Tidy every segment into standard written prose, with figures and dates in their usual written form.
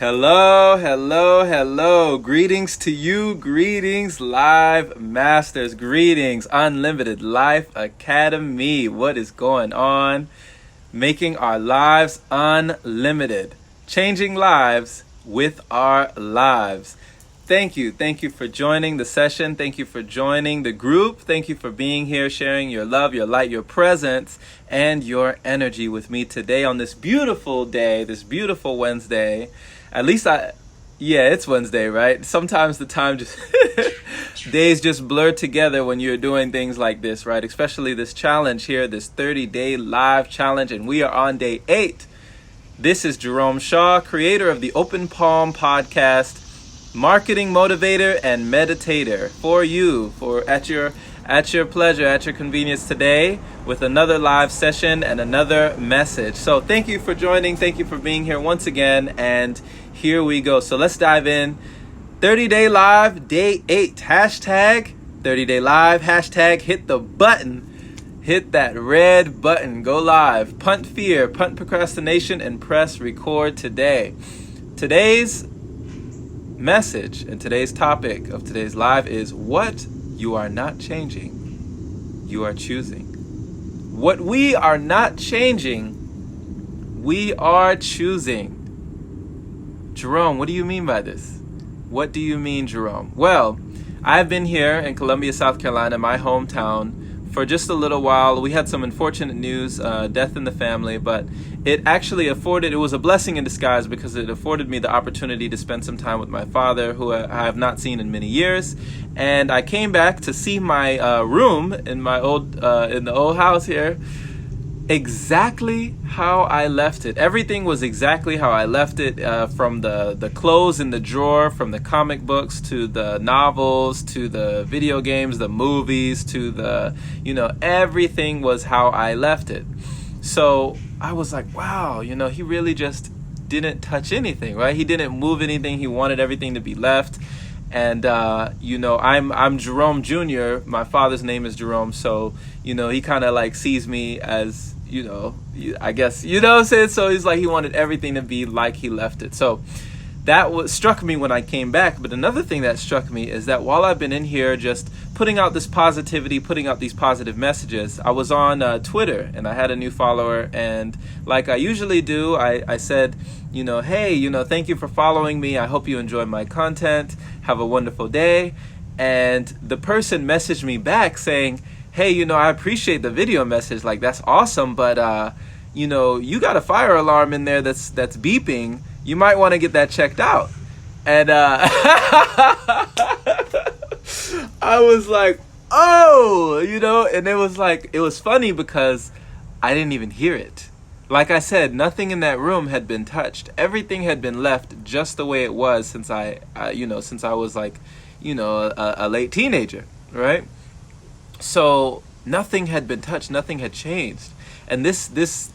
Hello, hello, hello. Greetings to you. Greetings, Live Masters. Greetings, Unlimited Life Academy. What is going on? Making our lives unlimited. Changing lives with our lives. Thank you. Thank you for joining the session. Thank you for joining the group. Thank you for being here, sharing your love, your light, your presence, and your energy with me today on this beautiful day, this beautiful Wednesday. At least it's Wednesday, right? Sometimes the time just, days just blur together when you're doing things like this, right? Especially this challenge here, this 30-day live challenge, and we are on day 8. This is Jerome Shaw, creator of the Open Palm podcast, marketing motivator and meditator for you, at your pleasure, at your convenience today with another live session and another message. So thank you for joining. Thank you for being here once again. And here we go. So let's dive in. 30-day live, day 8. Hashtag 30-day live. Hashtag hit the button. Hit that red button. Go live. Punt fear, punt procrastination, and press record today. Today's message and today's topic of today's live is what you are not changing, you are choosing. What we are not changing, we are choosing. Jerome, what do you mean by this? What do you mean, Jerome? Well, I've been here in Columbia, South Carolina, my hometown, for just a little while. We had some unfortunate news, death in the family, but it was a blessing in disguise because it afforded me the opportunity to spend some time with my father, who I have not seen in many years. And I came back to see my room in my in the old house here, exactly how I left it. Everything was exactly how I left it, from the clothes in the drawer, from the comic books to the novels to the video games, the movies to everything was how I left it. So I was like, wow, he really just didn't touch anything, right? He didn't move anything. He wanted everything to be left. And, I'm Jerome Jr. My father's name is Jerome. So, he kind of sees me as, I guess, what I'm saying? So he's like, he wanted everything to be like he left it. So that struck me when I came back. But another thing that struck me is that while I've been in here just putting out this positivity, putting out these positive messages, I was on Twitter and I had a new follower. And like I usually do, I said, hey, thank you for following me. I hope you enjoy my content. Have a wonderful day. And the person messaged me back saying, hey, I appreciate the video message. That's awesome. But, you got a fire alarm in there that's beeping. You might want to get that checked out. And I was like, oh, and it was funny because I didn't even hear it. Like I said, nothing in that room had been touched. Everything had been left just the way it was since I was a late teenager, right? So nothing had been touched, nothing had changed. And this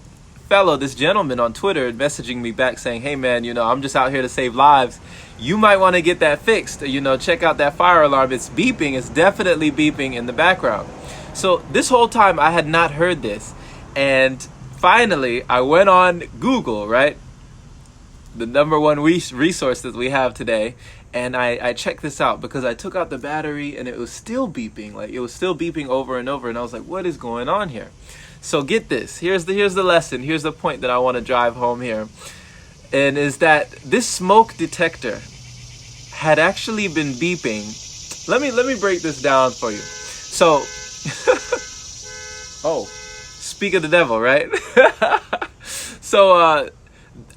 gentleman on Twitter messaging me back saying, hey man, I'm just out here to save lives. You might want to get that fixed. Check out that fire alarm. It's beeping. It's definitely beeping in the background. So this whole time I had not heard this. And finally, I went on Google, right? The number one resource that we have today. And I checked this out because I took out the battery and it was still beeping. It was still beeping over and over. And I was like, what is going on here? So get this. Here's the lesson. Here's the point that I want to drive home here. And is that this smoke detector had actually been beeping. Let me break this down for you. So, speak of the devil, right? So,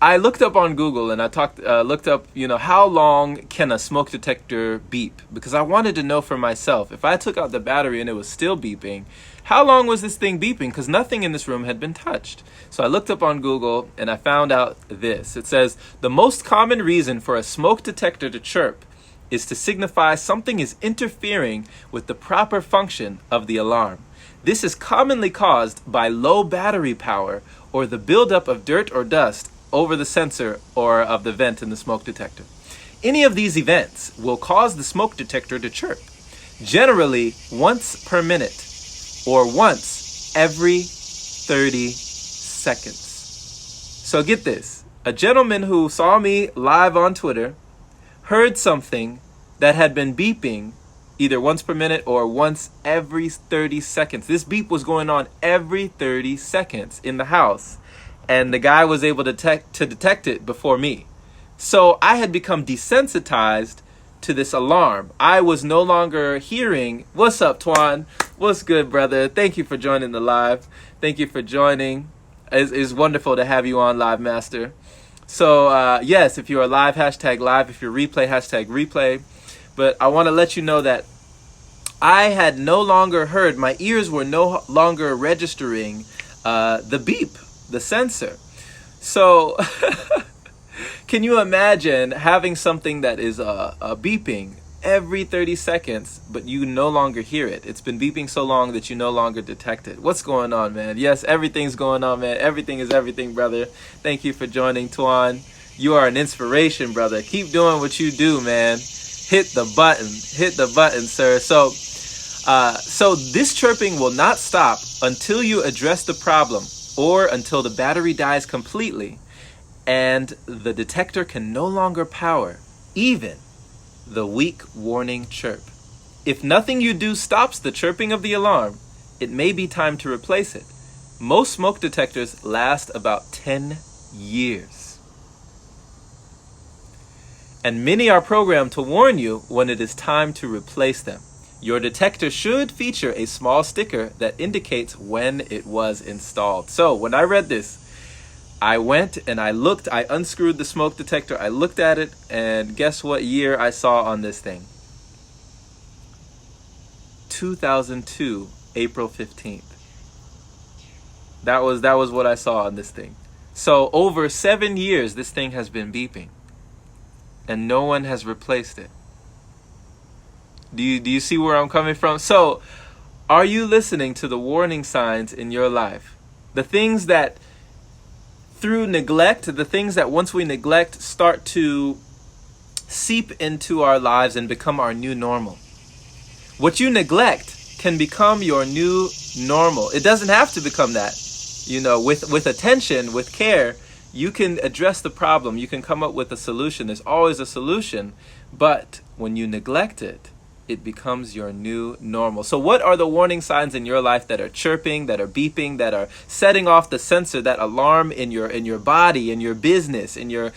I looked up on Google and I looked up, how long can a smoke detector beep? Because I wanted to know for myself. If I took out the battery and it was still beeping, how long was this thing beeping? Because nothing in this room had been touched. So I looked up on Google and I found out this. It says, the most common reason for a smoke detector to chirp is to signify something is interfering with the proper function of the alarm. This is commonly caused by low battery power or the buildup of dirt or dust over the sensor or of the vent in the smoke detector. Any of these events will cause the smoke detector to chirp, generally once per minute or once every 30 seconds. So get this. A gentleman who saw me live on Twitter heard something that had been beeping either once per minute or once every 30 seconds. This beep was going on every 30 seconds in the house, and the guy was able to detect it before me. So I had become desensitized to this alarm. I was no longer hearing, "What's up, Twan? What's good, brother? Thank you for joining the live. Thank you for joining. It's wonderful to have you on, Live Master." So yes, if you're live, hashtag live. If you're replay, hashtag replay. But I want to let you know that I had no longer heard, my ears were no longer registering the beep, the sensor. So can you imagine having something that is beeping every 30 seconds, but you no longer hear it? It's been beeping so long that you no longer detect it. What's going on, man? Yes, everything's going on, man. Everything is everything, brother. Thank you for joining, Twan. You are an inspiration, brother. Keep doing what you do, man. Hit the button, sir. So this chirping will not stop until you address the problem or until the battery dies completely and the detector can no longer power even the weak warning chirp. If nothing you do stops the chirping of the alarm, it may be time to replace it. Most smoke detectors last about 10 years. And many are programmed to warn you when it is time to replace them. Your detector should feature a small sticker that indicates when it was installed. So when I read this, I went and I looked, I unscrewed the smoke detector, I looked at it, and guess what year I saw on this thing? 2002, April 15th. That was what I saw on this thing. So over 7 years, this thing has been beeping, and no one has replaced it. Do you see where I'm coming from? So, are you listening to the warning signs in your life? The things that through neglect, the things that once we neglect start to seep into our lives and become our new normal. What you neglect can become your new normal. It doesn't have to become that. You know, with attention, with care, you can address the problem. You can come up with a solution. There's always a solution. But when you neglect it, it becomes your new normal. So what are the warning signs in your life that are chirping, that are beeping, that are setting off the sensor, that alarm in your body, in your business, in your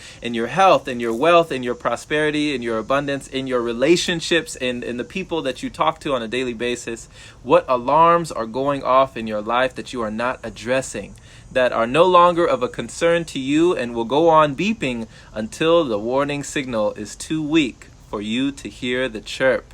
health, in your wealth, in your prosperity, in your abundance, in your relationships, in the people that you talk to on a daily basis? What alarms are going off in your life that you are not addressing, that are no longer of a concern to you and will go on beeping until the warning signal is too weak for you to hear the chirp?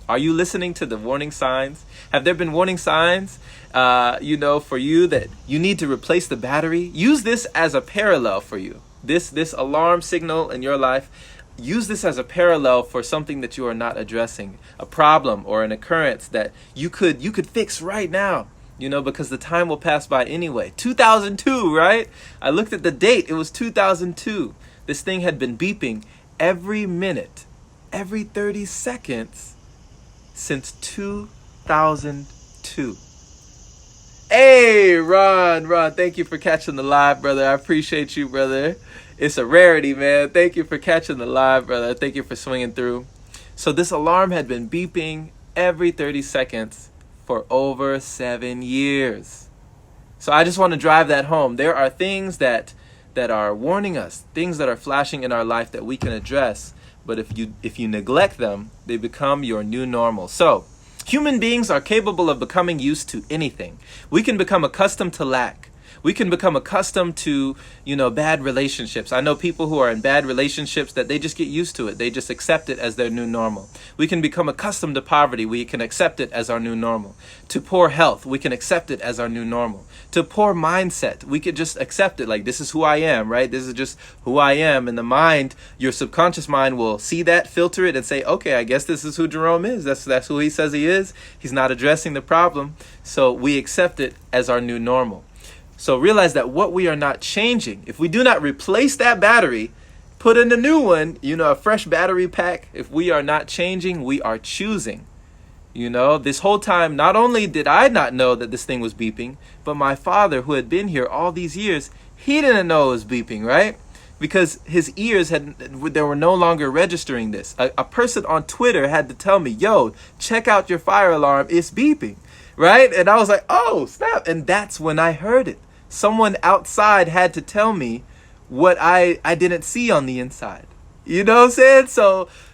Are you listening to the warning signs? Have there been warning signs, for you that you need to replace the battery? Use this as a parallel for you. This alarm signal in your life, use this as a parallel for something that you are not addressing, a problem or an occurrence that you could fix right now, because the time will pass by anyway. 2002, right? I looked at the date. It was 2002. This thing had been beeping every minute, every 30 seconds, since 2002. Hey, Ron, thank you for catching the live, brother. I appreciate you, brother. It's a rarity, man. Thank you for catching the live, brother. Thank you for swinging through. So this alarm had been beeping every 30 seconds for over 7 years. So I just want to drive that home. There are things that are warning us, things that are flashing in our life that we can address. But if you neglect them, they become your new normal. So, human beings are capable of becoming used to anything. We can become accustomed to lack. We can become accustomed to, bad relationships. I know people who are in bad relationships that they just get used to it. They just accept it as their new normal. We can become accustomed to poverty. We can accept it as our new normal. To poor health, we can accept it as our new normal. To poor mindset, we could just accept it like, this is who I am, right? This is just who I am. And the mind, your subconscious mind will see that, filter it, and say, okay, I guess this is who Jerome is. That's who he says he is. He's not addressing the problem. So we accept it as our new normal. So realize that what we are not changing, if we do not replace that battery, put in a new one, a fresh battery pack, if we are not changing, we are choosing. This whole time, not only did I not know that this thing was beeping, but my father, who had been here all these years, he didn't know it was beeping, right? because his ears they were no longer registering this. A person on Twitter had to tell me, yo, check out your fire alarm, it's beeping, right? And I was like, oh, snap. And that's when I heard it. Someone outside had to tell me what I didn't see on the inside. You know what I'm saying?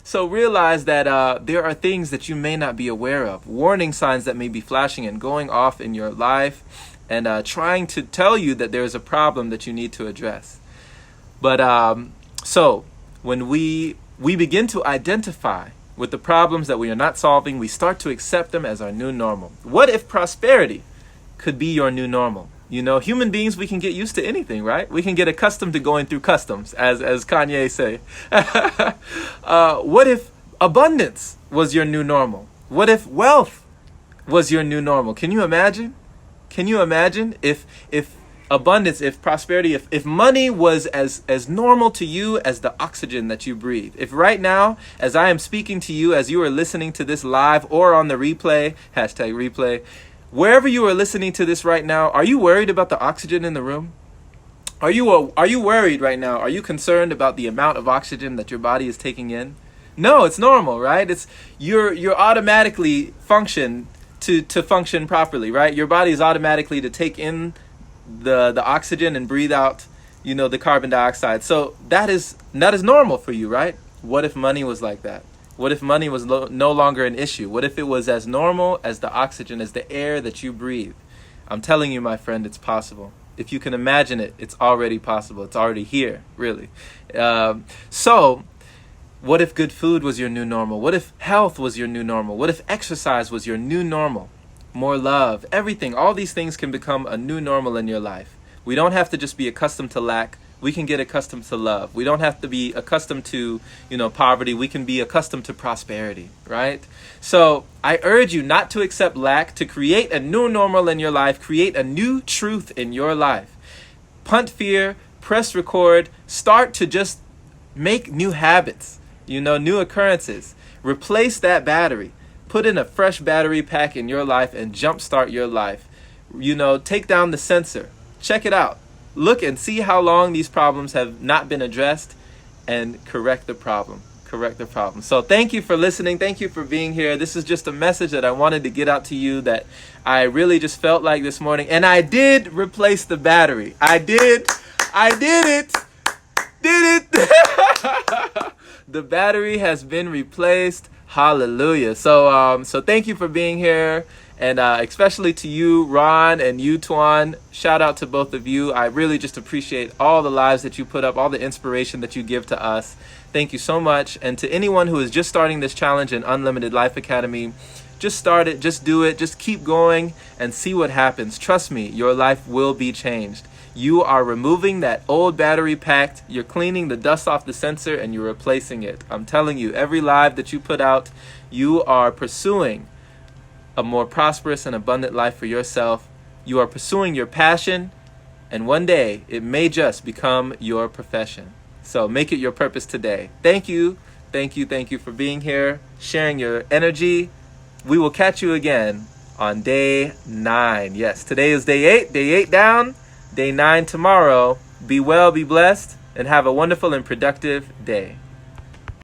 So realize that there are things that you may not be aware of, warning signs that may be flashing and going off in your life, and trying to tell you that there is a problem that you need to address. But so when we begin to identify with the problems that we are not solving, we start to accept them as our new normal. What if prosperity could be your new normal? You know, human beings, we can get used to anything, right? We can get accustomed to going through customs, as Kanye say. What if abundance was your new normal? What if wealth was your new normal? Can you imagine? Can you imagine if abundance, if prosperity, if money was as normal to you as the oxygen that you breathe? If right now, as I am speaking to you, as you are listening to this live or on the replay, hashtag replay, wherever you are listening to this right now, are you worried about the oxygen in the room? Are you worried right now? Are you concerned about the amount of oxygen that your body is taking in? No, it's normal, right? It's you're automatically function to function properly, right? Your body is automatically to take in the oxygen and breathe out, you know, the carbon dioxide. So that is normal for you, right? What if money was like that? What if money was no longer an issue? What if it was as normal as the oxygen, as the air that you breathe? I'm telling you, my friend, it's possible. If you can imagine it, it's already possible. It's already here, really. So what if good food was your new normal? What if health was your new normal? What if exercise was your new normal? More love, everything, all these things can become a new normal in your life. We don't have to just be accustomed to lack. We can get accustomed to love. We don't have to be accustomed to, poverty. We can be accustomed to prosperity, right? So I urge you not to accept lack, to create a new normal in your life, create a new truth in your life. Punt fear, press record, start to just make new habits, new occurrences. Replace that battery. Put in a fresh battery pack in your life and jumpstart your life. Take down the sensor. Check it out. Look and see how long these problems have not been addressed and correct the problem. So thank you for listening. Thank you for being here. This is just a message that I wanted to get out to you that I really just felt like this morning. And I did replace the battery. I did it. The battery has been replaced. Hallelujah. So thank you for being here. And especially to you, Ron, and you, Tuan, shout out to both of you. I really just appreciate all the lives that you put up, all the inspiration that you give to us. Thank you so much. And to anyone who is just starting this challenge in Unlimited Life Academy, just start it, just do it, just keep going and see what happens. Trust me, your life will be changed. You are removing that old battery pack, you're cleaning the dust off the sensor, and you're replacing it. I'm telling you, every live that you put out, you are pursuing a more prosperous and abundant life for yourself. You are pursuing your passion, and one day it may just become your profession. So make it your purpose today. Thank you for being here, sharing your energy. We will catch you again on day 9. Yes, today is day 8. Day 8 down, day 9 tomorrow. Be well, be blessed, and have a wonderful and productive day.